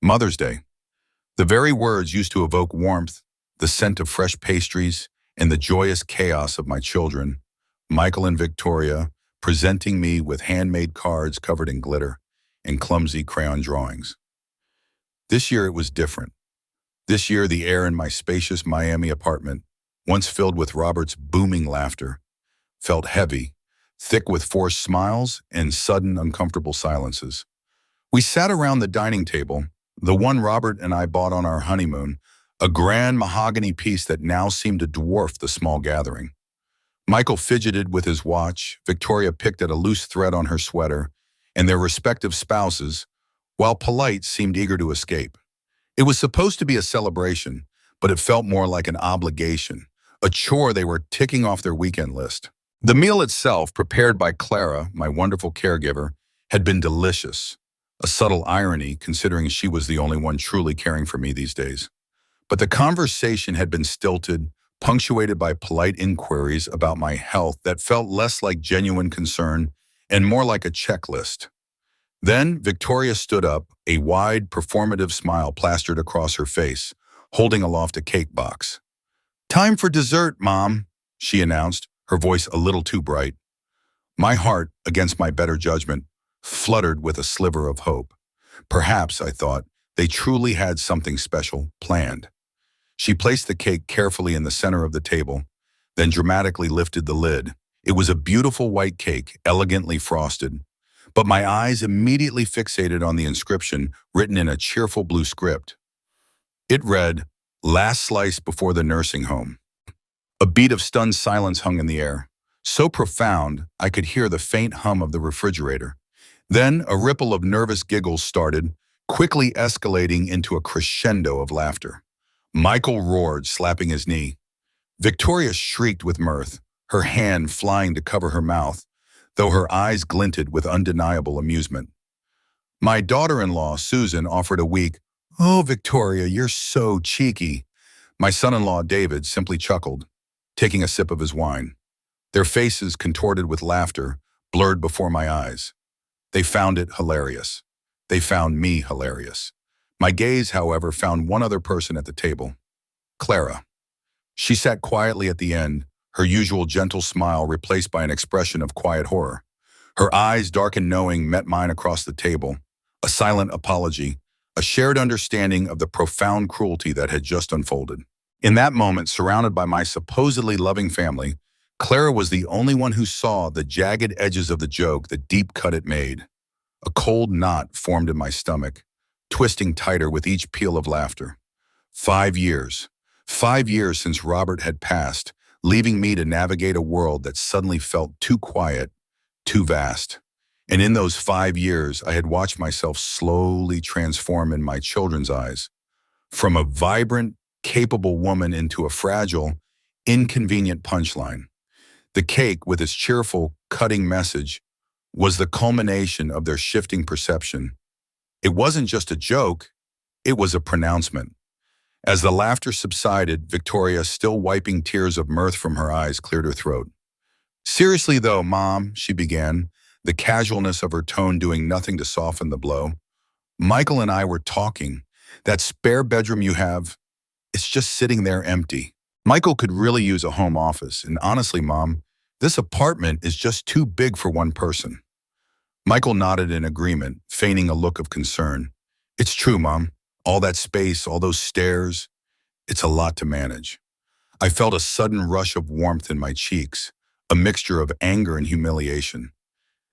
Mother's Day. The very words used to evoke warmth, the scent of fresh pastries, and the joyous chaos of my children, Michael and Victoria, presenting me with handmade cards covered in glitter and clumsy crayon drawings. This year it was different. This year the air in my spacious Miami apartment, once filled with Robert's booming laughter, felt heavy, thick with forced smiles and sudden uncomfortable silences. We sat around the dining table, the one Robert and I bought on our honeymoon, a grand mahogany piece that now seemed to dwarf the small gathering. Michael fidgeted with his watch, Victoria picked at a loose thread on her sweater, and their respective spouses, while polite, seemed eager to escape. It was supposed to be a celebration, but it felt more like an obligation, a chore they were ticking off their weekend list. The meal itself, prepared by Clara, my wonderful caregiver, had been delicious, a subtle irony considering she was the only one truly caring for me these days. But the conversation had been stilted, punctuated by polite inquiries about my health that felt less like genuine concern and more like a checklist. Then Victoria stood up, a wide, performative smile plastered across her face, holding aloft a cake box. "Time for dessert, Mom," she announced, her voice a little too bright. My heart, against my better judgment, fluttered with a sliver of hope. Perhaps, I thought, they truly had something special planned. She placed the cake carefully in the center of the table, then dramatically lifted the lid. It was a beautiful white cake, elegantly frosted, but my eyes immediately fixated on the inscription written in a cheerful blue script. It read, "Last slice before the nursing home." A beat of stunned silence hung in the air, so profound I could hear the faint hum of the refrigerator. Then a ripple of nervous giggles started, quickly escalating into a crescendo of laughter. Michael roared, slapping his knee. Victoria shrieked with mirth, her hand flying to cover her mouth, though her eyes glinted with undeniable amusement. My daughter-in-law, Susan, offered a weak, "Oh, Victoria, you're so cheeky." My son-in-law, David, simply chuckled, taking a sip of his wine. Their faces, contorted with laughter, blurred before my eyes. They found it hilarious. They found me hilarious. My gaze, however, found one other person at the table, Clara. She sat quietly at the end, her usual gentle smile replaced by an expression of quiet horror. Her eyes, dark and knowing, met mine across the table, a silent apology, a shared understanding of the profound cruelty that had just unfolded. In that moment, surrounded by my supposedly loving family, Clara was the only one who saw the jagged edges of the joke, the deep cut it made. A cold knot formed in my stomach, twisting tighter with each peal of laughter. 5 years. 5 years since Robert had passed, leaving me to navigate a world that suddenly felt too quiet, too vast. And in those 5 years, I had watched myself slowly transform in my children's eyes, from a vibrant, capable woman into a fragile, inconvenient punchline. The cake, with its cheerful, cutting message, was the culmination of their shifting perception. It wasn't just a joke, it was a pronouncement. As the laughter subsided, Victoria, still wiping tears of mirth from her eyes, cleared her throat. "Seriously though, Mom," she began, the casualness of her tone doing nothing to soften the blow. "Michael and I were talking. That spare bedroom you have, it's just sitting there empty. Michael could really use a home office, and honestly, Mom, this apartment is just too big for one person." Michael nodded in agreement, feigning a look of concern. "It's true, Mom. All that space, all those stairs, it's a lot to manage." I felt a sudden rush of warmth in my cheeks, a mixture of anger and humiliation.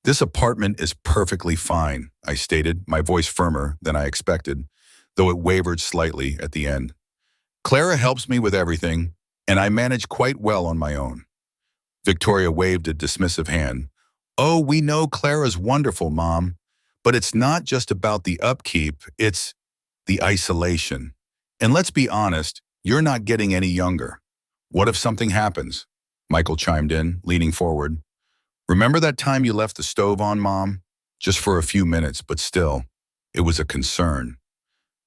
"This apartment is perfectly fine," I stated, my voice firmer than I expected, though it wavered slightly at the end. "Clara helps me with everything, and I manage quite well on my own." Victoria waved a dismissive hand. "Oh, we know Clara's wonderful, Mom, but it's not just about the upkeep, it's the isolation. And let's be honest, you're not getting any younger. What if something happens?" Michael chimed in, leaning forward. "Remember that time you left the stove on, Mom? Just for a few minutes, but still, it was a concern.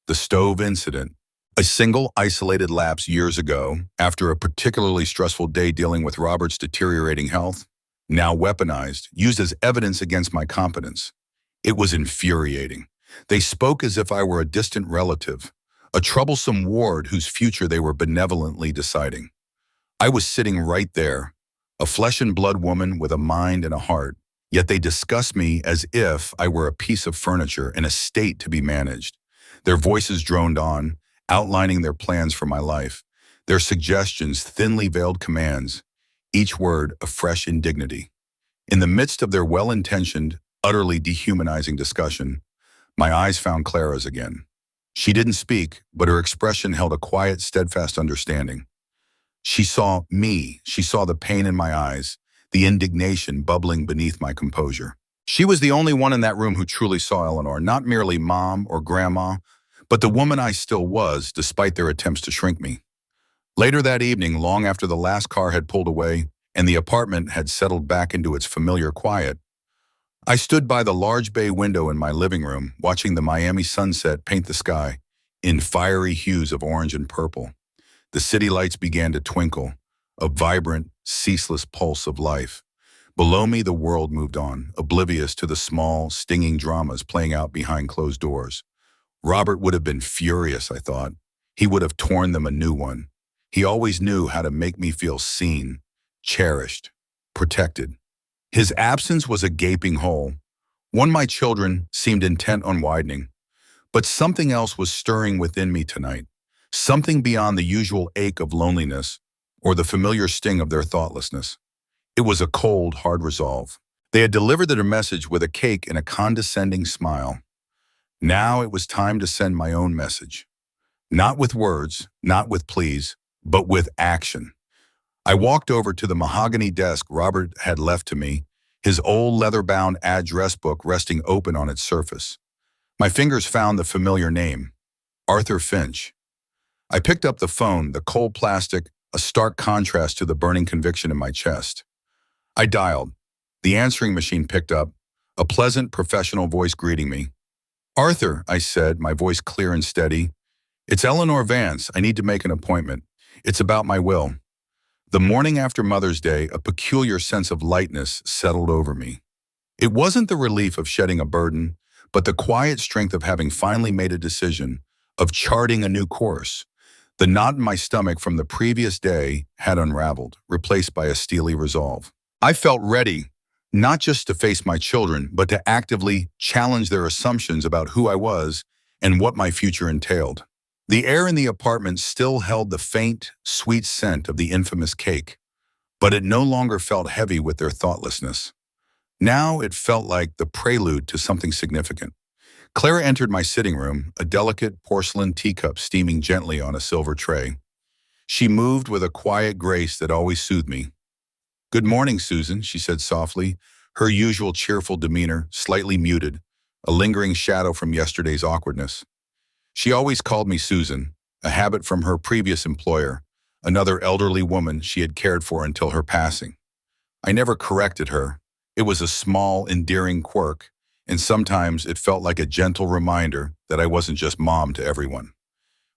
The stove incident. A single isolated lapse years ago, after a particularly stressful day dealing with Robert's deteriorating health, now weaponized, used as evidence against my competence. It was infuriating. They spoke as if I were a distant relative, a troublesome ward whose future they were benevolently deciding. I was sitting right there, a flesh and blood woman with a mind and a heart, yet they discussed me as if I were a piece of furniture in a state to be managed. Their voices droned on, outlining their plans for my life, their suggestions thinly veiled commands, each word a fresh indignity. In the midst of their well-intentioned, utterly dehumanizing discussion, my eyes found Clara's again. She didn't speak, but her expression held a quiet, steadfast understanding. She saw me. She saw the pain in my eyes, the indignation bubbling beneath my composure. She was the only one in that room who truly saw Eleanor, not merely mom or grandma, but the woman I still was, despite their attempts to shrink me. Later that evening, long after the last car had pulled away and the apartment had settled back into its familiar quiet, I stood by the large bay window in my living room, watching the Miami sunset paint the sky in fiery hues of orange and purple. The city lights began to twinkle, a vibrant, ceaseless pulse of life. Below me, the world moved on, oblivious to the small, stinging dramas playing out behind closed doors. Robert would have been furious, I thought. He would have torn them a new one. He always knew how to make me feel seen, cherished, protected. His absence was a gaping hole, one my children seemed intent on widening. But something else was stirring within me tonight, something beyond the usual ache of loneliness or the familiar sting of their thoughtlessness. It was a cold, hard resolve. They had delivered their message with a cake and a condescending smile. Now it was time to send my own message. Not with words, not with pleas, but with action. I walked over to the mahogany desk Robert had left to me, his old leather-bound address book resting open on its surface. My fingers found the familiar name, Arthur Finch. I picked up the phone, the cold plastic, a stark contrast to the burning conviction in my chest. I dialed. The answering machine picked up, a pleasant, professional voice greeting me. "Arthur," I said, my voice clear and steady. "It's Eleanor Vance. I need to make an appointment. It's about my will." The morning after Mother's Day, a peculiar sense of lightness settled over me. It wasn't the relief of shedding a burden, but the quiet strength of having finally made a decision, of charting a new course. The knot in my stomach from the previous day had unraveled, replaced by a steely resolve. I felt ready, not just to face my children, but to actively challenge their assumptions about who I was and what my future entailed. The air in the apartment still held the faint, sweet scent of the infamous cake, but it no longer felt heavy with their thoughtlessness. Now it felt like the prelude to something significant. Clara entered my sitting room, a delicate porcelain teacup steaming gently on a silver tray. She moved with a quiet grace that always soothed me. "Good morning, Susan," she said softly, her usual cheerful demeanor slightly muted, a lingering shadow from yesterday's awkwardness. She always called me Susan, a habit from her previous employer, another elderly woman she had cared for until her passing. I never corrected her. It was a small, endearing quirk, and sometimes it felt like a gentle reminder that I wasn't just mom to everyone.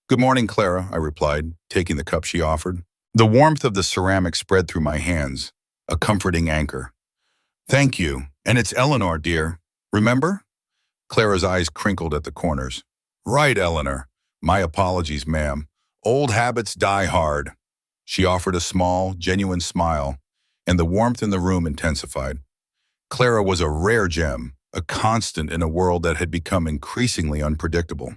"Good morning, Clara," I replied, taking the cup she offered. The warmth of the ceramic spread through my hands, a comforting anchor. "Thank you, and it's Eleanor, dear. Remember?" Clara's eyes crinkled at the corners. "Right, Eleanor. My apologies, ma'am. Old habits die hard." She offered a small, genuine smile, and the warmth in the room intensified. Clara was a rare gem, a constant in a world that had become increasingly unpredictable.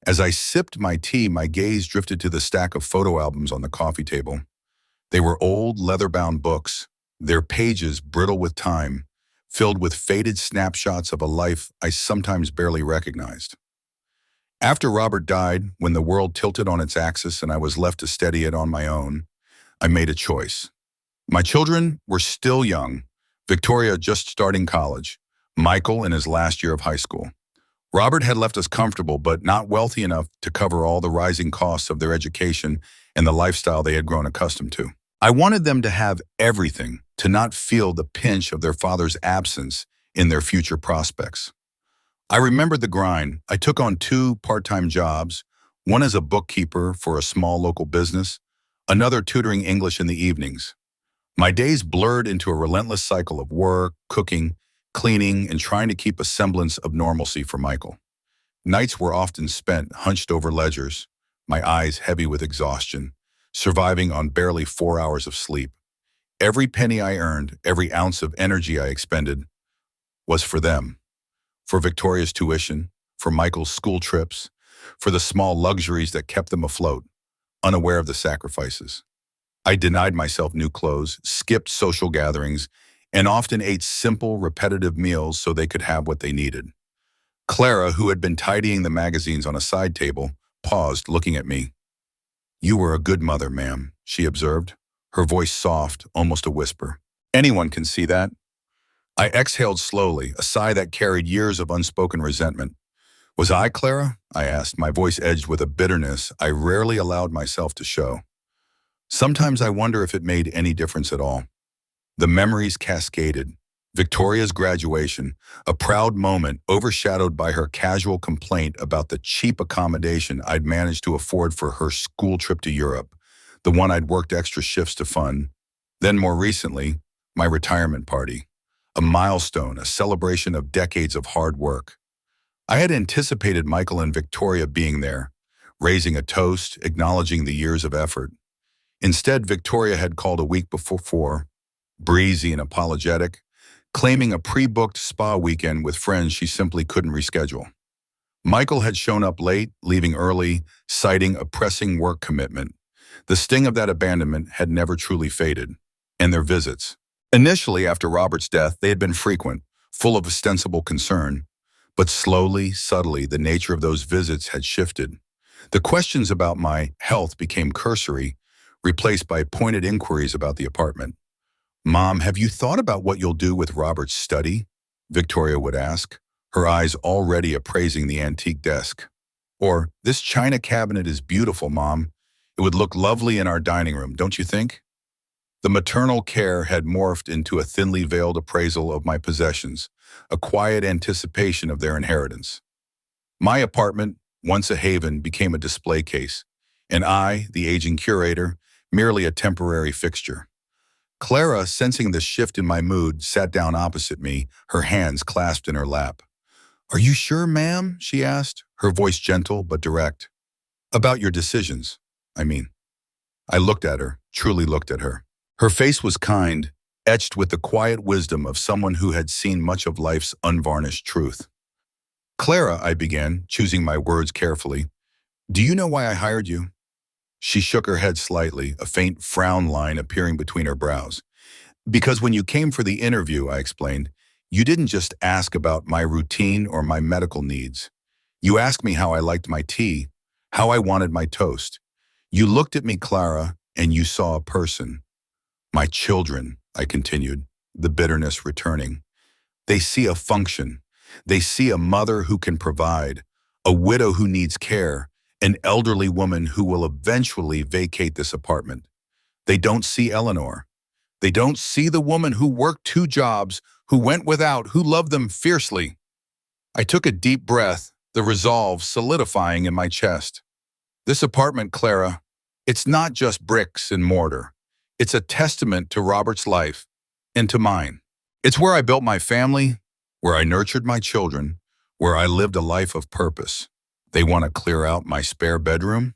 As I sipped my tea, my gaze drifted to the stack of photo albums on the coffee table. They were old, leather-bound books, their pages brittle with time, filled with faded snapshots of a life I sometimes barely recognized. After Robert died, when the world tilted on its axis and I was left to steady it on my own, I made a choice. My children were still young, Victoria just starting college, Michael in his last year of high school. Robert had left us comfortable but not wealthy enough to cover all the rising costs of their education and the lifestyle they had grown accustomed to. I wanted them to have everything, to not feel the pinch of their father's absence in their future prospects. I remembered the grind. I took on 2 part-time jobs, one as a bookkeeper for a small local business, another tutoring English in the evenings. My days blurred into a relentless cycle of work, cooking, cleaning, and trying to keep a semblance of normalcy for Michael. Nights were often spent hunched over ledgers, my eyes heavy with exhaustion, surviving on barely 4 hours of sleep. Every penny I earned, every ounce of energy I expended, was for them. For Victoria's tuition, for Michael's school trips, for the small luxuries that kept them afloat, unaware of the sacrifices. I denied myself new clothes, skipped social gatherings, and often ate simple, repetitive meals so they could have what they needed. Clara, who had been tidying the magazines on a side table, paused, looking at me. "You were a good mother, ma'am," she observed, her voice soft, almost a whisper. "Anyone can see that." I exhaled slowly, a sigh that carried years of unspoken resentment. "Was I, Clara?" I asked, my voice edged with a bitterness I rarely allowed myself to show. Sometimes I wonder if it made any difference at all. The memories cascaded. Victoria's graduation, a proud moment overshadowed by her casual complaint about the cheap accommodation I'd managed to afford for her school trip to Europe, the one I'd worked extra shifts to fund. Then more recently, my retirement party, a milestone, a celebration of decades of hard work. I had anticipated Michael and Victoria being there, raising a toast, acknowledging the years of effort. Instead, Victoria had called a week before, breezy and apologetic, claiming a pre-booked spa weekend with friends she simply couldn't reschedule. Michael had shown up late, leaving early, citing a pressing work commitment. The sting of that abandonment had never truly faded. And their visits. Initially, after Robert's death, they had been frequent, full of ostensible concern. But slowly, subtly, the nature of those visits had shifted. The questions about my health became cursory, replaced by pointed inquiries about the apartment. "Mom, have you thought about what you'll do with Robert's study?" Victoria would ask, her eyes already appraising the antique desk. Or, "This china cabinet is beautiful, Mom. It would look lovely in our dining room, don't you think?" The maternal care had morphed into a thinly veiled appraisal of my possessions, a quiet anticipation of their inheritance. My apartment, once a haven, became a display case, and I, the aging curator, merely a temporary fixture. Clara, sensing the shift in my mood, sat down opposite me, her hands clasped in her lap. "Are you sure, ma'am?" she asked, her voice gentle but direct. "About your decisions, I mean." I looked at her, truly looked at her. Her face was kind, etched with the quiet wisdom of someone who had seen much of life's unvarnished truth. "Clara," I began, choosing my words carefully, "do you know why I hired you?" She shook her head slightly, a faint frown line appearing between her brows. "Because when you came for the interview," I explained, "you didn't just ask about my routine or my medical needs. You asked me how I liked my tea, how I wanted my toast. You looked at me, Clara, and you saw a person. My children," I continued, the bitterness returning. "They see a function. They see a mother who can provide, a widow who needs care, an elderly woman who will eventually vacate this apartment. They don't see Eleanor. They don't see the woman who worked 2 jobs, who went without, who loved them fiercely." I took a deep breath, the resolve solidifying in my chest. "This apartment, Clara, it's not just bricks and mortar. It's a testament to Robert's life and to mine. It's where I built my family, where I nurtured my children, where I lived a life of purpose. They want to clear out my spare bedroom?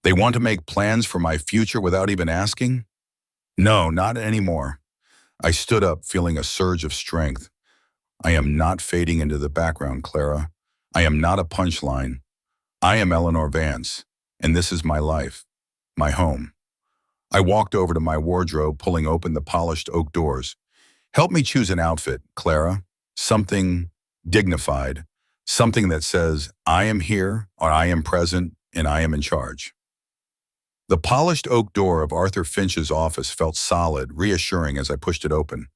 They want to make plans for my future without even asking? No, not anymore." I stood up, feeling a surge of strength. "I am not fading into the background, Clara. I am not a punchline. I am Eleanor Vance, and this is my life, my home." I walked over to my wardrobe, pulling open the polished oak doors. "Help me choose an outfit, Clara. Something dignified. Something that says, I am here, or I am present, and I am in charge." The polished oak door of Arthur Finch's office felt solid, reassuring as I pushed it open.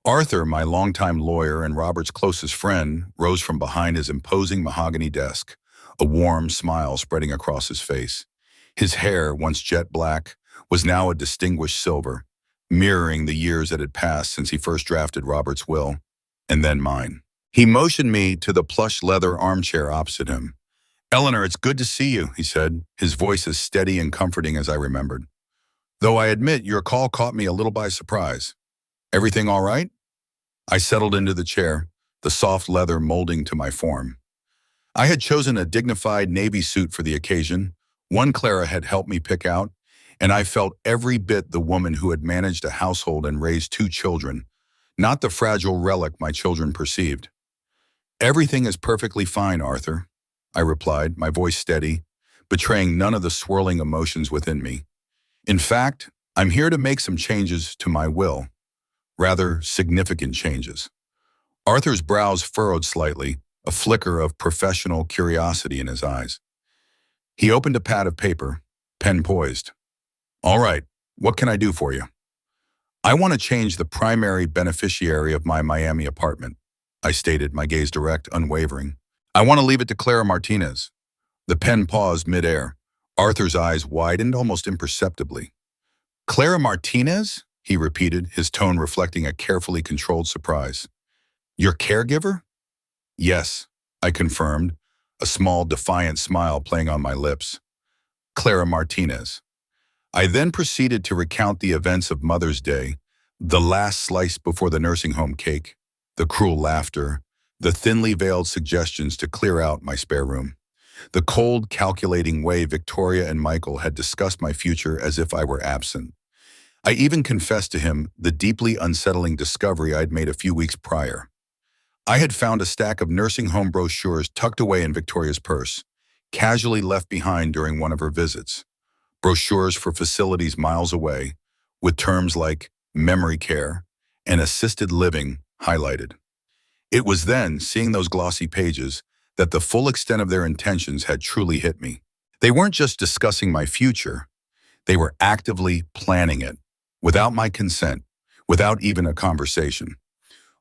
Arthur, my longtime lawyer and Robert's closest friend, rose from behind his imposing mahogany desk, a warm smile spreading across his face. His hair, once jet black, was now a distinguished silver, mirroring the years that had passed since he first drafted Robert's will, and then mine. He motioned me to the plush leather armchair opposite him. "Eleanor, it's good to see you," he said, his voice as steady and comforting as I remembered. "Though I admit your call caught me a little by surprise. Everything all right?" I settled into the chair, the soft leather molding to my form. I had chosen a dignified navy suit for the occasion, one Clara had helped me pick out, and I felt every bit the woman who had managed a household and raised two children, not the fragile relic my children perceived. "Everything is perfectly fine, Arthur," I replied, my voice steady, betraying none of the swirling emotions within me. "In fact, I'm here to make some changes to my will, rather significant changes." Arthur's brows furrowed slightly, a flicker of professional curiosity in his eyes. He opened a pad of paper, pen poised. "All right, what can I do for you?" "I want to change the primary beneficiary of my Miami apartment," I stated, my gaze direct, unwavering. "I want to leave it to Clara Martinez." The pen paused midair. Arthur's eyes widened almost imperceptibly. "Clara Martinez?" he repeated, his tone reflecting a carefully controlled surprise. "Your caregiver?" "Yes," I confirmed, a small defiant smile playing on my lips. "Clara Martinez." I then proceeded to recount the events of Mother's Day, the last slice before the nursing home cake, the cruel laughter, the thinly veiled suggestions to clear out my spare room, the cold, calculating way Victoria and Michael had discussed my future as if I were absent. I even confessed to him the deeply unsettling discovery I'd made a few weeks prior. I had found a stack of nursing home brochures tucked away in Victoria's purse, casually left behind during one of her visits. Brochures for facilities miles away, with terms like memory care and assisted living highlighted. It was then, seeing those glossy pages, that the full extent of their intentions had truly hit me. They weren't just discussing my future, they were actively planning it, without my consent, without even a conversation.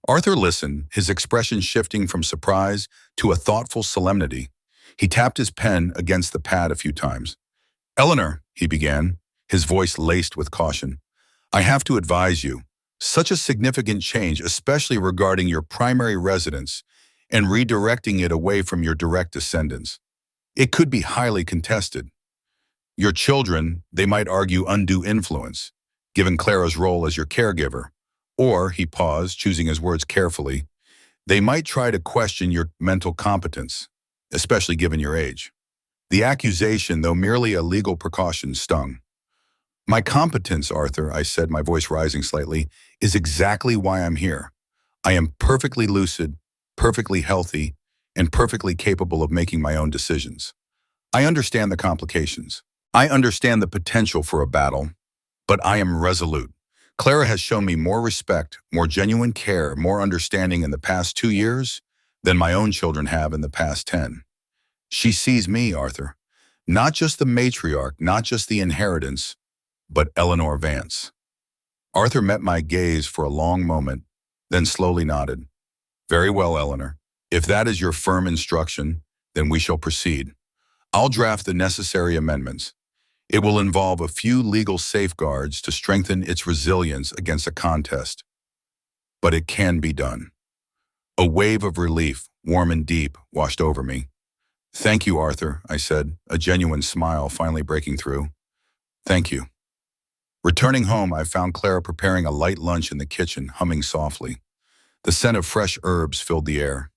Arthur listened, his expression shifting from surprise to a thoughtful solemnity. He tapped his pen against the pad a few times. "Eleanor," he began, his voice laced with caution, "I have to advise you, such a significant change, especially regarding your primary residence and redirecting it away from your direct descendants. It could be highly contested. Your children, they might argue undue influence, given Clara's role as your caregiver. Or," he paused, choosing his words carefully, "they might try to question your mental competence, especially given your age." The accusation, though merely a legal precaution, stung. "My competence, Arthur," I said, my voice rising slightly, "is exactly why I'm here. I am perfectly lucid, perfectly healthy, and perfectly capable of making my own decisions. I understand the complications. I understand the potential for a battle, but I am resolute. Clara has shown me more respect, more genuine care, more understanding in the past 2 years than my own children have in the past 10. She sees me, Arthur, not just the matriarch, not just the inheritance, but Eleanor Vance." Arthur met my gaze for a long moment, then slowly nodded. "Very well, Eleanor. If that is your firm instruction, then we shall proceed. I'll draft the necessary amendments. It will involve a few legal safeguards to strengthen its resilience against a contest. But it can be done." A wave of relief, warm and deep, washed over me. "Thank you, Arthur," I said, a genuine smile finally breaking through. "Thank you." Returning home, I found Clara preparing a light lunch in the kitchen, humming softly. The scent of fresh herbs filled the air.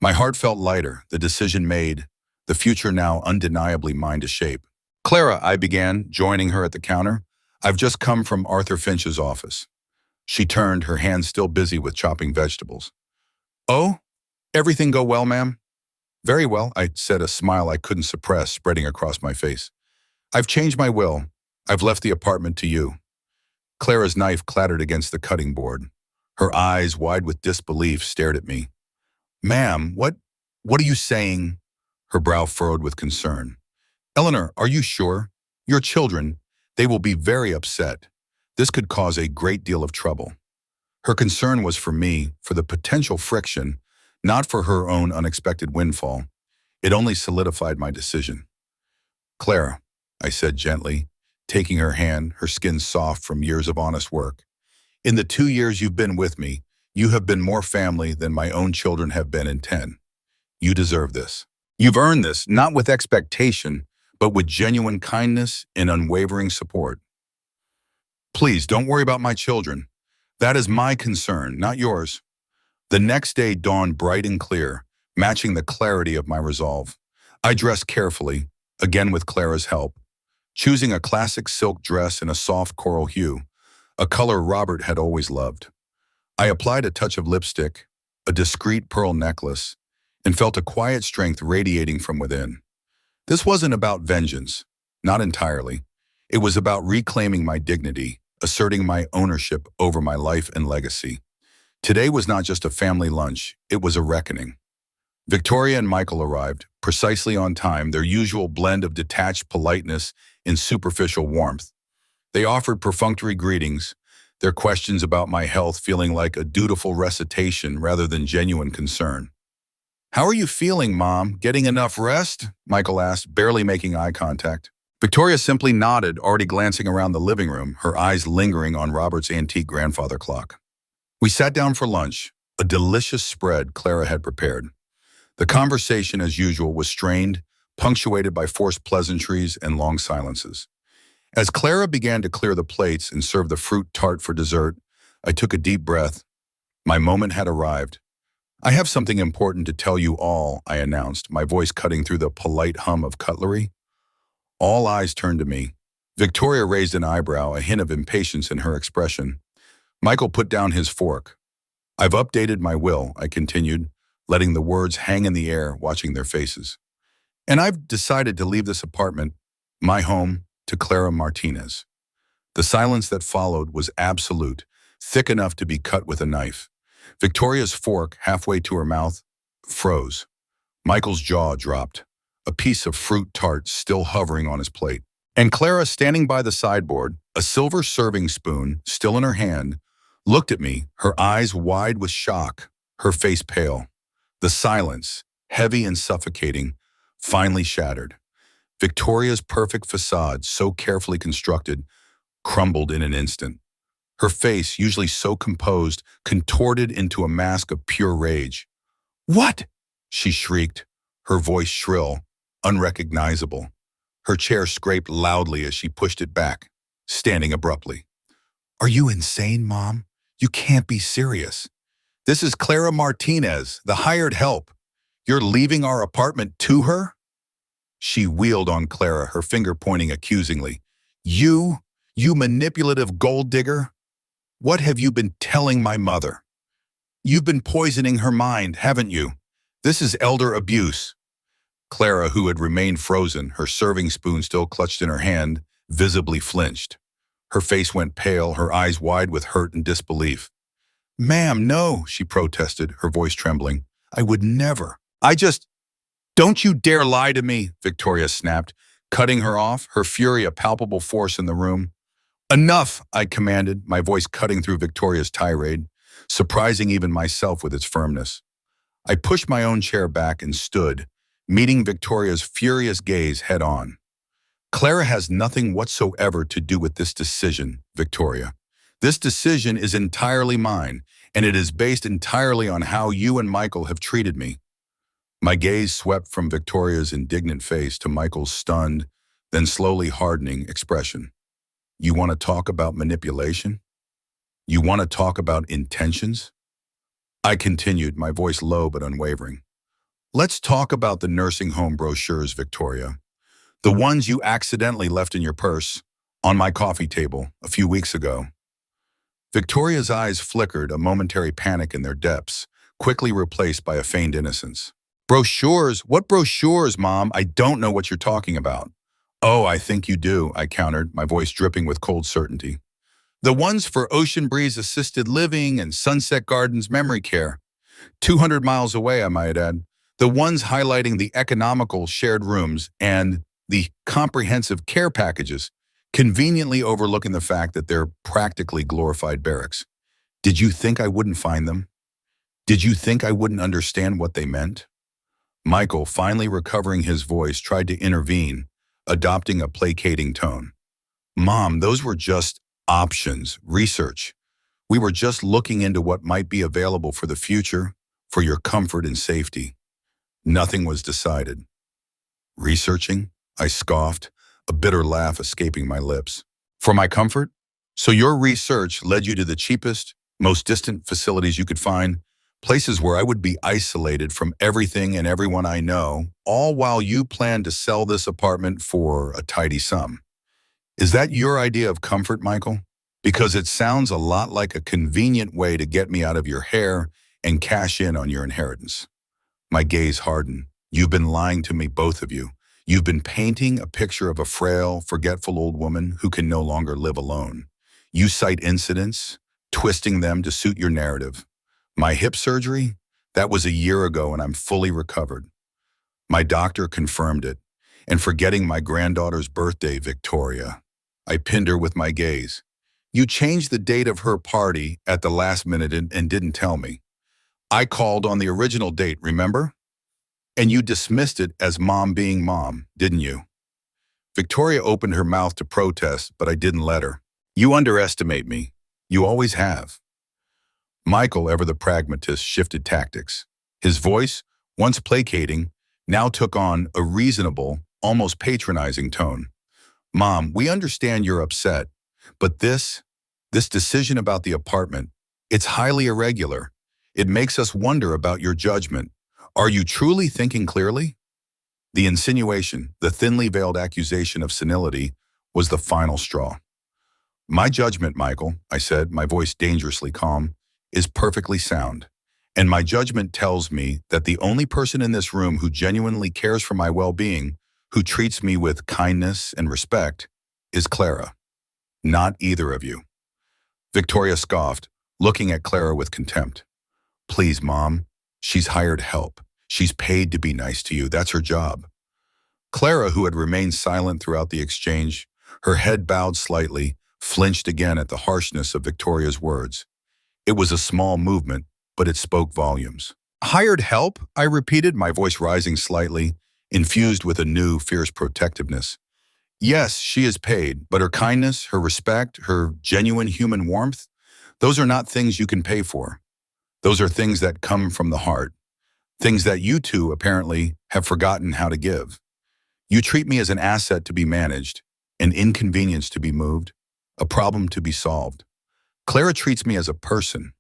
My heart felt lighter, the decision made, the future now undeniably mine to shape. "Clara," I began, joining her at the counter, "I've just come from Arthur Finch's office." She turned, her hands still busy with chopping vegetables. "Oh, everything go well, ma'am?" "Very well," I said, a smile I couldn't suppress spreading across my face. "I've changed my will. I've left the apartment to you." Clara's knife clattered against the cutting board. Her eyes, wide with disbelief, stared at me. "Ma'am, what are you saying?" Her brow furrowed with concern. "Eleanor, are you sure? Your children, they will be very upset. This could cause a great deal of trouble." Her concern was for me, for the potential friction, not for her own unexpected windfall. It only solidified my decision. "Clara," I said gently, taking her hand, her skin soft from years of honest work. "In the 2 years you've been with me, you have been more family than my own children have been in 10. You deserve this. You've earned this, not with expectation, but with genuine kindness and unwavering support. Please don't worry about my children. That is my concern, not yours." The next day dawned bright and clear, matching the clarity of my resolve. I dressed carefully, again with Clara's help, choosing a classic silk dress in a soft coral hue, a color Robert had always loved. I applied a touch of lipstick, a discreet pearl necklace, and felt a quiet strength radiating from within. This wasn't about vengeance, not entirely. It was about reclaiming my dignity, asserting my ownership over my life and legacy. Today was not just a family lunch, it was a reckoning. Victoria and Michael arrived, precisely on time, their usual blend of detached politeness and superficial warmth. They offered perfunctory greetings, their questions about my health feeling like a dutiful recitation rather than genuine concern. "How are you feeling, Mom? Getting enough rest?" Michael asked, barely making eye contact. Victoria simply nodded, already glancing around the living room, her eyes lingering on Robert's antique grandfather clock. We sat down for lunch, a delicious spread Clara had prepared. The conversation, as usual, was strained, punctuated by forced pleasantries and long silences. As Clara began to clear the plates and serve the fruit tart for dessert, I took a deep breath. My moment had arrived. "I have something important to tell you all," I announced, my voice cutting through the polite hum of cutlery. All eyes turned to me. Victoria raised an eyebrow, a hint of impatience in her expression. Michael put down his fork. "I've updated my will," I continued, letting the words hang in the air, watching their faces. "And I've decided to leave this apartment, my home, to Clara Martinez." The silence that followed was absolute, thick enough to be cut with a knife. Victoria's fork, halfway to her mouth, froze. Michael's jaw dropped, a piece of fruit tart still hovering on his plate. And Clara, standing by the sideboard, a silver serving spoon still in her hand, looked at me, her eyes wide with shock, her face pale. The silence, heavy and suffocating, finally shattered. Victoria's perfect facade, so carefully constructed, crumbled in an instant. Her face, usually so composed, contorted into a mask of pure rage. "What?" she shrieked, her voice shrill, unrecognizable. Her chair scraped loudly as she pushed it back, standing abruptly. "Are you insane, Mom? You can't be serious. This is Clara Martinez, the hired help. You're leaving our apartment to her?" She wheeled on Clara, her finger pointing accusingly. You manipulative gold digger? What have you been telling my mother? You've been poisoning her mind, haven't you? This is elder abuse." Clara, who had remained frozen, her serving spoon still clutched in her hand, visibly flinched. Her face went pale, her eyes wide with hurt and disbelief. "Ma'am, no," she protested, her voice trembling. "I would never. Don't you dare lie to me," Victoria snapped, cutting her off, her fury a palpable force in the room. "Enough," I commanded, my voice cutting through Victoria's tirade, surprising even myself with its firmness. I pushed my own chair back and stood, meeting Victoria's furious gaze head on. "Clara has nothing whatsoever to do with this decision, Victoria. This decision is entirely mine, and it is based entirely on how you and Michael have treated me." My gaze swept from Victoria's indignant face to Michael's stunned, then slowly hardening expression. "You want to talk about manipulation? You want to talk about intentions?" I continued, my voice low but unwavering. "Let's talk about the nursing home brochures, Victoria. The ones you accidentally left in your purse, on my coffee table, a few weeks ago." Victoria's eyes flickered, a momentary panic in their depths, quickly replaced by a feigned innocence. "Brochures? What brochures, Mom? I don't know what you're talking about." "Oh, I think you do," I countered, my voice dripping with cold certainty. "The ones for Ocean Breeze Assisted Living and Sunset Gardens Memory Care. 200 miles away, I might add. The ones highlighting the economical shared rooms and the comprehensive care packages, conveniently overlooking the fact that they're practically glorified barracks. Did you think I wouldn't find them? Did you think I wouldn't understand what they meant?" Michael, finally recovering his voice, tried to intervene, adopting a placating tone. "Mom, those were just options, research. We were just looking into what might be available for the future, for your comfort and safety. Nothing was decided." "Researching?" I scoffed, a bitter laugh escaping my lips. "For my comfort? So your research led you to the cheapest, most distant facilities you could find, Places where I would be isolated from everything and everyone I know, all while you plan to sell this apartment for a tidy sum. Is that your idea of comfort, Michael? Because it sounds a lot like a convenient way to get me out of your hair and cash in on your inheritance. My gaze hardened. You've been lying to me, both of you. You've been painting a picture of a frail, forgetful old woman who can no longer live alone. You cite incidents, twisting them to suit your narrative. My hip surgery? That was a year ago and I'm fully recovered. My doctor confirmed it. And forgetting my granddaughter's birthday, Victoria, I pinned her with my gaze. You changed the date of her party at the last minute and didn't tell me. I called on the original date, remember? And you dismissed it as mom being mom, didn't you? Victoria opened her mouth to protest, but I didn't let her. You underestimate me. You always have. Michael, ever the pragmatist, shifted tactics. His voice, once placating, now took on a reasonable, almost patronizing tone. Mom, we understand you're upset, but this decision about the apartment, it's highly irregular. It makes us wonder about your judgment. Are you truly thinking clearly? The insinuation, the thinly veiled accusation of senility, was the final straw. My judgment, Michael, I said, my voice dangerously calm, is perfectly sound. And my judgment tells me that the only person in this room who genuinely cares for my well-being, who treats me with kindness and respect, is Clara. Not either of you. Victoria scoffed, looking at Clara with contempt. Please, Mom. She's hired help. She's paid to be nice to you. That's her job. Clara, who had remained silent throughout the exchange, her head bowed slightly, flinched again at the harshness of Victoria's words. It was a small movement, but it spoke volumes. Hired help? I repeated, my voice rising slightly, infused with a new, fierce protectiveness. Yes, she is paid, but her kindness, her respect, her genuine human warmth, those are not things you can pay for. Those are things that come from the heart. Things that you two, apparently, have forgotten how to give. You treat me as an asset to be managed, an inconvenience to be moved, a problem to be solved. Clara treats me as a person.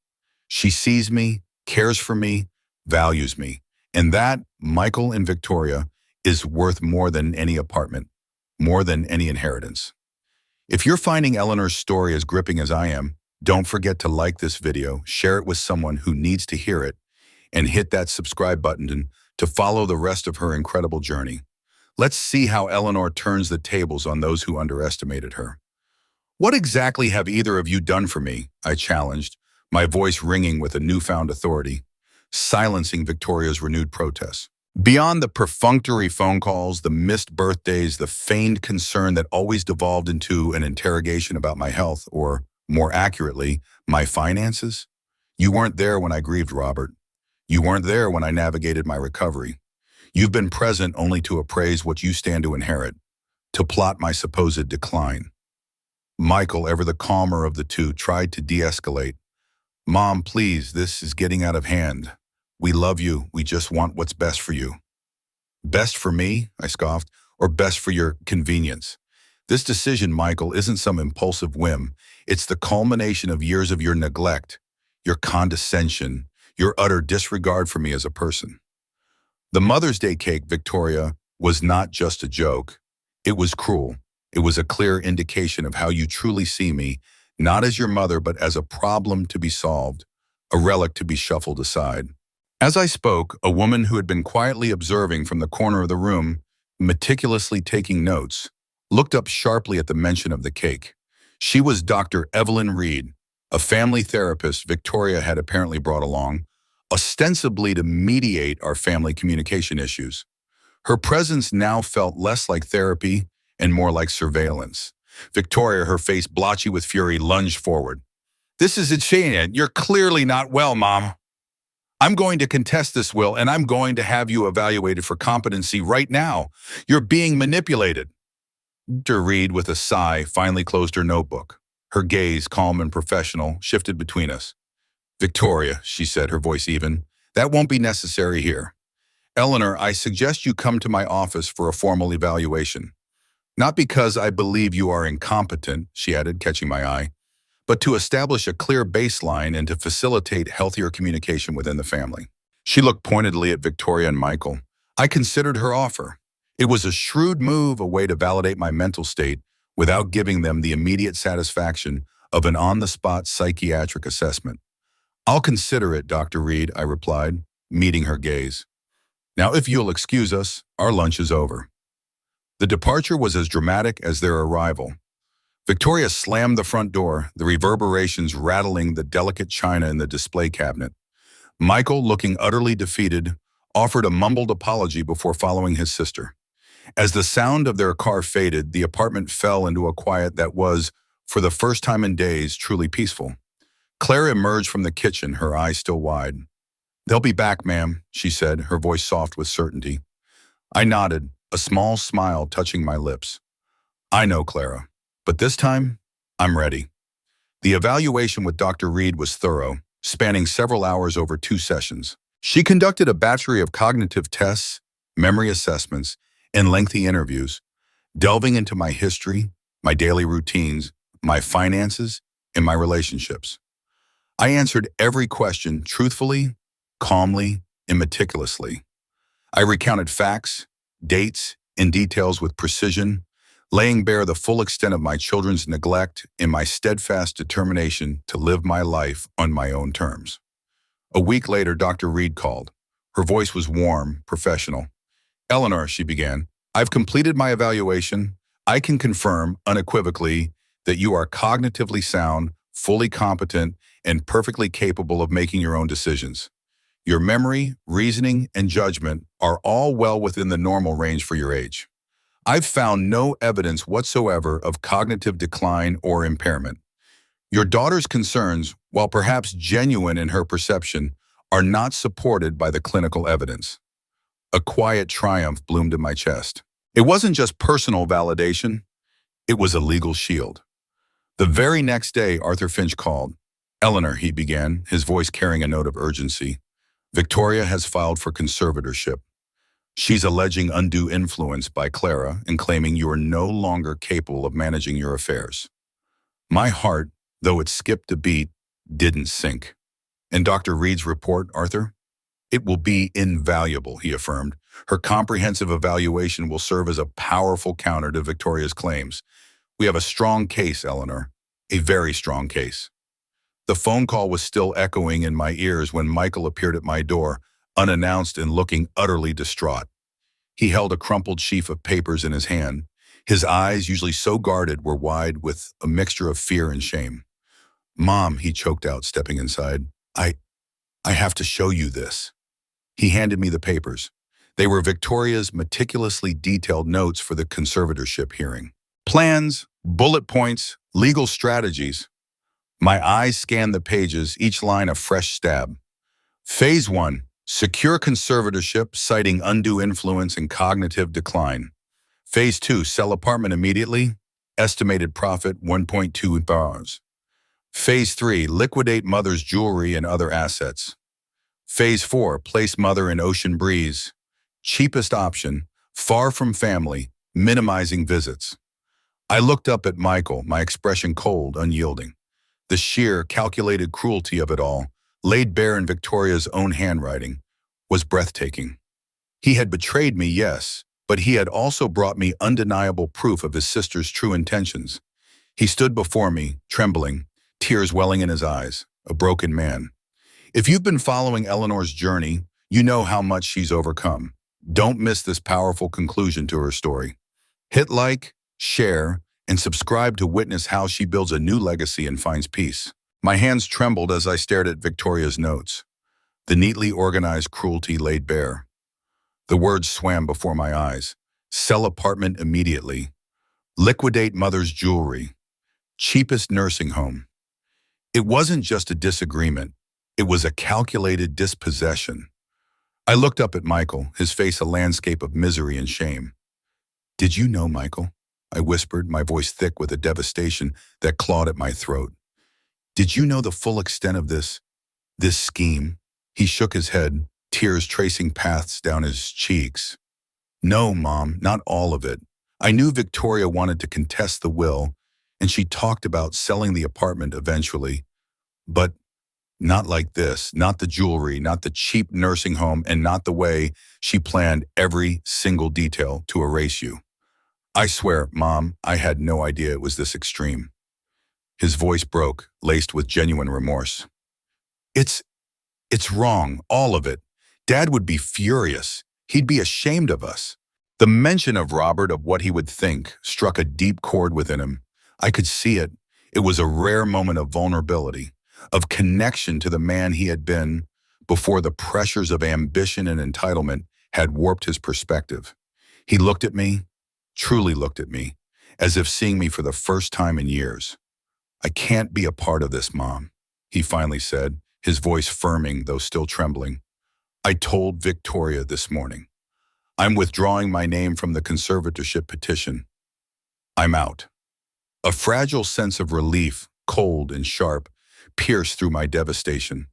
She sees me, cares for me, values me. And that, Michael and Victoria, is worth more than any apartment, more than any inheritance. If you're finding Eleanor's story as gripping as I am, don't forget to like this video, share it with someone who needs to hear it, and hit that subscribe button to follow the rest of her incredible journey. Let's see how Eleanor turns the tables on those who underestimated her. What exactly have either of you done for me? I challenged, my voice ringing with a newfound authority, silencing Victoria's renewed protests. Beyond the perfunctory phone calls, the missed birthdays, the feigned concern that always devolved into an interrogation about my health, or, more accurately, my finances, you weren't there when I grieved Robert. You weren't there when I navigated my recovery. You've been present only to appraise what you stand to inherit, to plot my supposed decline. Michael, ever the calmer of the two, tried to de-escalate. Mom, please, this is getting out of hand. We love you. We just want what's best for you. Best for me, I scoffed, or best for your convenience? This decision, Michael, isn't some impulsive whim. It's the culmination of years of your neglect, your condescension, your utter disregard for me as a person. The Mother's Day cake, Victoria, was not just a joke. It was cruel. It was a clear indication of how you truly see me, not as your mother, but as a problem to be solved, a relic to be shuffled aside. As I spoke, a woman who had been quietly observing from the corner of the room, meticulously taking notes, looked up sharply at the mention of the cake. She was Dr. Evelyn Reed, a family therapist Victoria had apparently brought along, ostensibly to mediate our family communication issues. Her presence now felt less like therapy and more like surveillance. Victoria, her face blotchy with fury, lunged forward. This is insane. You're clearly not well, Mom. I'm going to contest this will, and I'm going to have you evaluated for competency right now. You're being manipulated. Dr. Reed, with a sigh, finally closed her notebook. Her gaze, calm and professional, shifted between us. Victoria, she said, her voice even, that won't be necessary here. Eleanor, I suggest you come to my office for a formal evaluation. Not because I believe you are incompetent, she added, catching my eye, but to establish a clear baseline and to facilitate healthier communication within the family. She looked pointedly at Victoria and Michael. I considered her offer. It was a shrewd move, a way to validate my mental state without giving them the immediate satisfaction of an on-the-spot psychiatric assessment. I'll consider it, Dr. Reed, I replied, meeting her gaze. Now, if you'll excuse us, our lunch is over. The departure was as dramatic as their arrival. Victoria slammed the front door, the reverberations rattling the delicate china in the display cabinet. Michael, looking utterly defeated, offered a mumbled apology before following his sister. As the sound of their car faded, the apartment fell into a quiet that was, for the first time in days, truly peaceful. Claire emerged from the kitchen, her eyes still wide. "They'll be back, ma'am," she said, her voice soft with certainty. I nodded, a small smile touching my lips. "I know, Clara, but this time, I'm ready." The evaluation with Dr. Reed was thorough, spanning several hours over 2 sessions. She conducted a battery of cognitive tests, memory assessments, and lengthy interviews, delving into my history, my daily routines, my finances, and my relationships. I answered every question truthfully, calmly, and meticulously. I recounted facts, dates, and details with precision, laying bare the full extent of my children's neglect and my steadfast determination to live my life on my own terms. A week later, Dr. Reed called. Her voice was warm, professional. "Eleanor," she began, "I've completed my evaluation. I can confirm unequivocally that you are cognitively sound, fully competent, and perfectly capable of making your own decisions. Your memory, reasoning, and judgment are all well within the normal range for your age. I've found no evidence whatsoever of cognitive decline or impairment. Your daughter's concerns, while perhaps genuine in her perception, are not supported by the clinical evidence." A quiet triumph bloomed in my chest. It wasn't just personal validation, it was a legal shield. The very next day, Arthur Finch called. "Eleanor," he began, his voice carrying a note of urgency, "Victoria has filed for conservatorship. She's alleging undue influence by Clara and claiming you are no longer capable of managing your affairs." My heart, though it skipped a beat, didn't sink. "And Dr. Reed's report, Arthur?" "It will be invaluable," he affirmed. "Her comprehensive evaluation will serve as a powerful counter to Victoria's claims. We have a strong case, Eleanor, a very strong case." The phone call was still echoing in my ears when Michael appeared at my door, unannounced and looking utterly distraught. He held a crumpled sheaf of papers in his hand. His eyes, usually so guarded, were wide with a mixture of fear and shame. "Mom," he choked out, stepping inside, I have to show you this." He handed me the papers. They were Victoria's meticulously detailed notes for the conservatorship hearing. Plans, bullet points, legal strategies. My eyes scanned the pages, each line a fresh stab. Phase 1, secure conservatorship, citing undue influence and cognitive decline. Phase 2, sell apartment immediately, estimated profit 1.2 bars. Phase 3, liquidate mother's jewelry and other assets. Phase 4, place mother in ocean breeze. Cheapest option, far from family, minimizing visits. I looked up at Michael, my expression cold, unyielding. The sheer, calculated cruelty of it all, laid bare in Victoria's own handwriting, was breathtaking. He had betrayed me, yes, but he had also brought me undeniable proof of his sister's true intentions. He stood before me, trembling, tears welling in his eyes, a broken man. If you've been following Eleanor's journey, you know how much she's overcome. Don't miss this powerful conclusion to her story. Hit like, share, and subscribe to witness how she builds a new legacy and finds peace. My hands trembled as I stared at Victoria's notes. The neatly organized cruelty laid bare. The words swam before my eyes. Sell apartment immediately. Liquidate mother's jewelry. Cheapest nursing home. It wasn't just a disagreement. It was a calculated dispossession. I looked up at Michael, his face a landscape of misery and shame. "Did you know, Michael?" I whispered, my voice thick with a devastation that clawed at my throat. "Did you know the full extent of this scheme?" He shook his head, tears tracing paths down his cheeks. "No, Mom, not all of it. I knew Victoria wanted to contest the will, and she talked about selling the apartment eventually, but not like this, not the jewelry, not the cheap nursing home, and not the way she planned every single detail to erase you. I swear, Mom, I had no idea it was this extreme. His voice broke, laced with genuine remorse. It's, it's wrong, all of it. Dad would be furious. He'd be ashamed of us. The mention of Robert, of what he would think, struck a deep chord within him. I could see it. It was a rare moment of vulnerability, of connection to the man he had been before the pressures of ambition and entitlement had warped his perspective. He looked at me, truly looked at me, as if seeing me for the first time in years. I can't be a part of this, Mom, he finally said, his voice firming though still trembling. I told Victoria this morning. I'm withdrawing my name from the conservatorship petition. I'm out. A fragile sense of relief, cold and sharp, pierced through my devastation.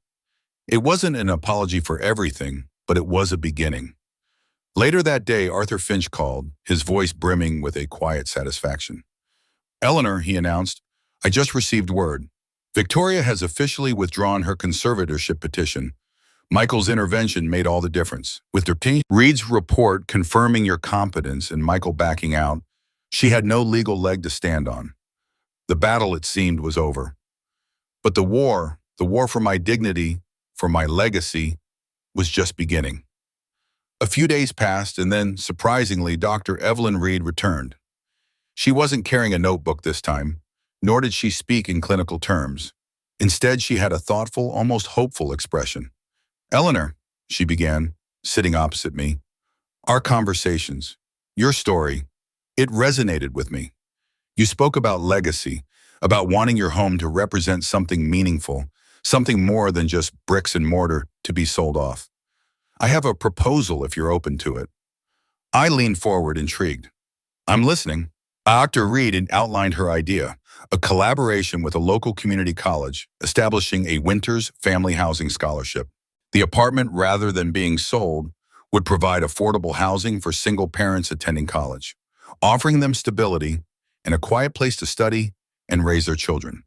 It wasn't an apology for everything, but it was a beginning. Later that day, Arthur Finch called, his voice brimming with a quiet satisfaction. Eleanor, he announced, I just received word. Victoria has officially withdrawn her conservatorship petition. Michael's intervention made all the difference. With Reed's report confirming your competence and Michael backing out, she had no legal leg to stand on. The battle, it seemed, was over. But the war for my dignity, for my legacy, was just beginning. A few days passed, and then, surprisingly, Dr. Evelyn Reed returned. She wasn't carrying a notebook this time, nor did she speak in clinical terms. Instead, she had a thoughtful, almost hopeful expression. Eleanor, she began, sitting opposite me, our conversations, your story, it resonated with me. You spoke about legacy, about wanting your home to represent something meaningful, something more than just bricks and mortar to be sold off. I have a proposal if you're open to it. I leaned forward, intrigued. I'm listening. Dr. Reed outlined her idea, a collaboration with a local community college, establishing a Winters Family Housing Scholarship. The apartment, rather than being sold, would provide affordable housing for single parents attending college, offering them stability and a quiet place to study and raise their children.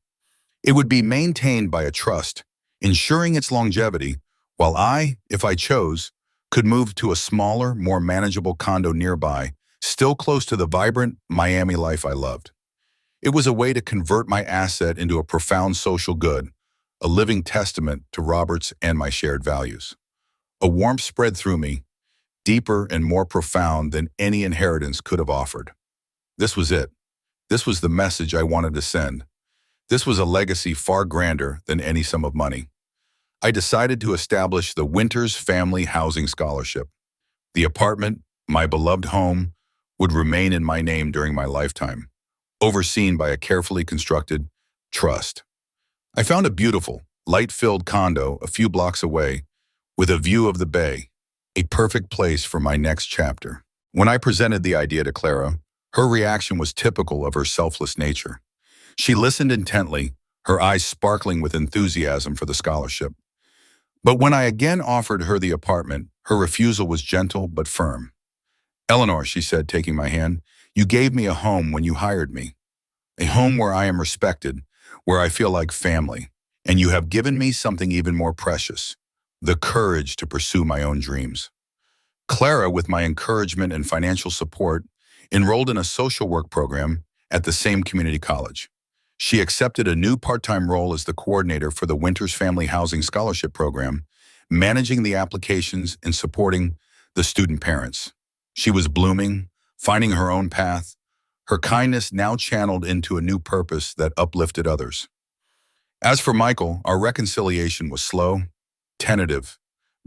It would be maintained by a trust, ensuring its longevity, while I, if I chose, could move to a smaller, more manageable condo nearby, still close to the vibrant Miami life I loved. It was a way to convert my asset into a profound social good, a living testament to Robert's and my shared values. A warmth spread through me, deeper and more profound than any inheritance could have offered. This was it. This was the message I wanted to send. This was a legacy far grander than any sum of money. I decided to establish the Winters Family Housing Scholarship. The apartment, my beloved home, would remain in my name during my lifetime, overseen by a carefully constructed trust. I found a beautiful, light-filled condo a few blocks away with a view of the bay, a perfect place for my next chapter. When I presented the idea to Clara, her reaction was typical of her selfless nature. She listened intently, her eyes sparkling with enthusiasm for the scholarship. But when I again offered her the apartment, her refusal was gentle but firm. Eleanor, she said, taking my hand, you gave me a home when you hired me. A home where I am respected, where I feel like family. And you have given me something even more precious, the courage to pursue my own dreams. Clara, with my encouragement and financial support, enrolled in a social work program at the same community college. She accepted a new part-time role as the coordinator for the Winters Family Housing Scholarship Program, managing the applications and supporting the student parents. She was blooming, finding her own path, her kindness now channeled into a new purpose that uplifted others. As for Michael, our reconciliation was slow, tentative,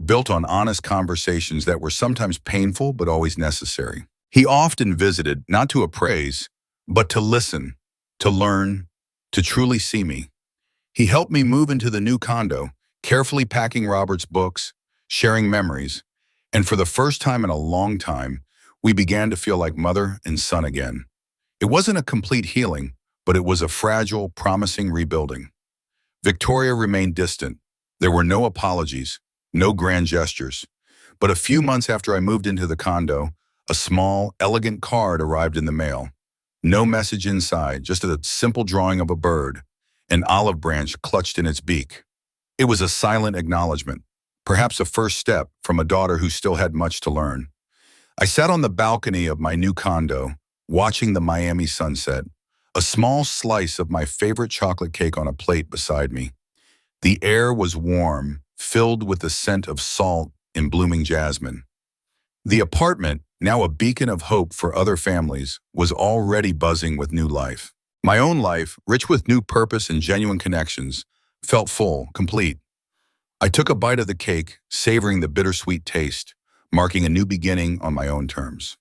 built on honest conversations that were sometimes painful but always necessary. He often visited, not to appraise, but to listen, to learn, to truly see me. He helped me move into the new condo, carefully packing Robert's books, sharing memories, and for the first time in a long time, we began to feel like mother and son again. It wasn't a complete healing, but it was a fragile, promising rebuilding. Victoria remained distant. There were no apologies, no grand gestures. But a few months after I moved into the condo, a small, elegant card arrived in the mail. No message inside, just a simple drawing of a bird, an olive branch clutched in its beak. It was a silent acknowledgement, perhaps a first step from a daughter who still had much to learn. I sat on the balcony of my new condo, watching the Miami sunset, a small slice of my favorite chocolate cake on a plate beside me. The air was warm, filled with the scent of salt and blooming jasmine. The apartment, now a beacon of hope for other families, was already buzzing with new life. My own life, rich with new purpose and genuine connections, felt full, complete. I took a bite of the cake, savoring the bittersweet taste, marking a new beginning on my own terms.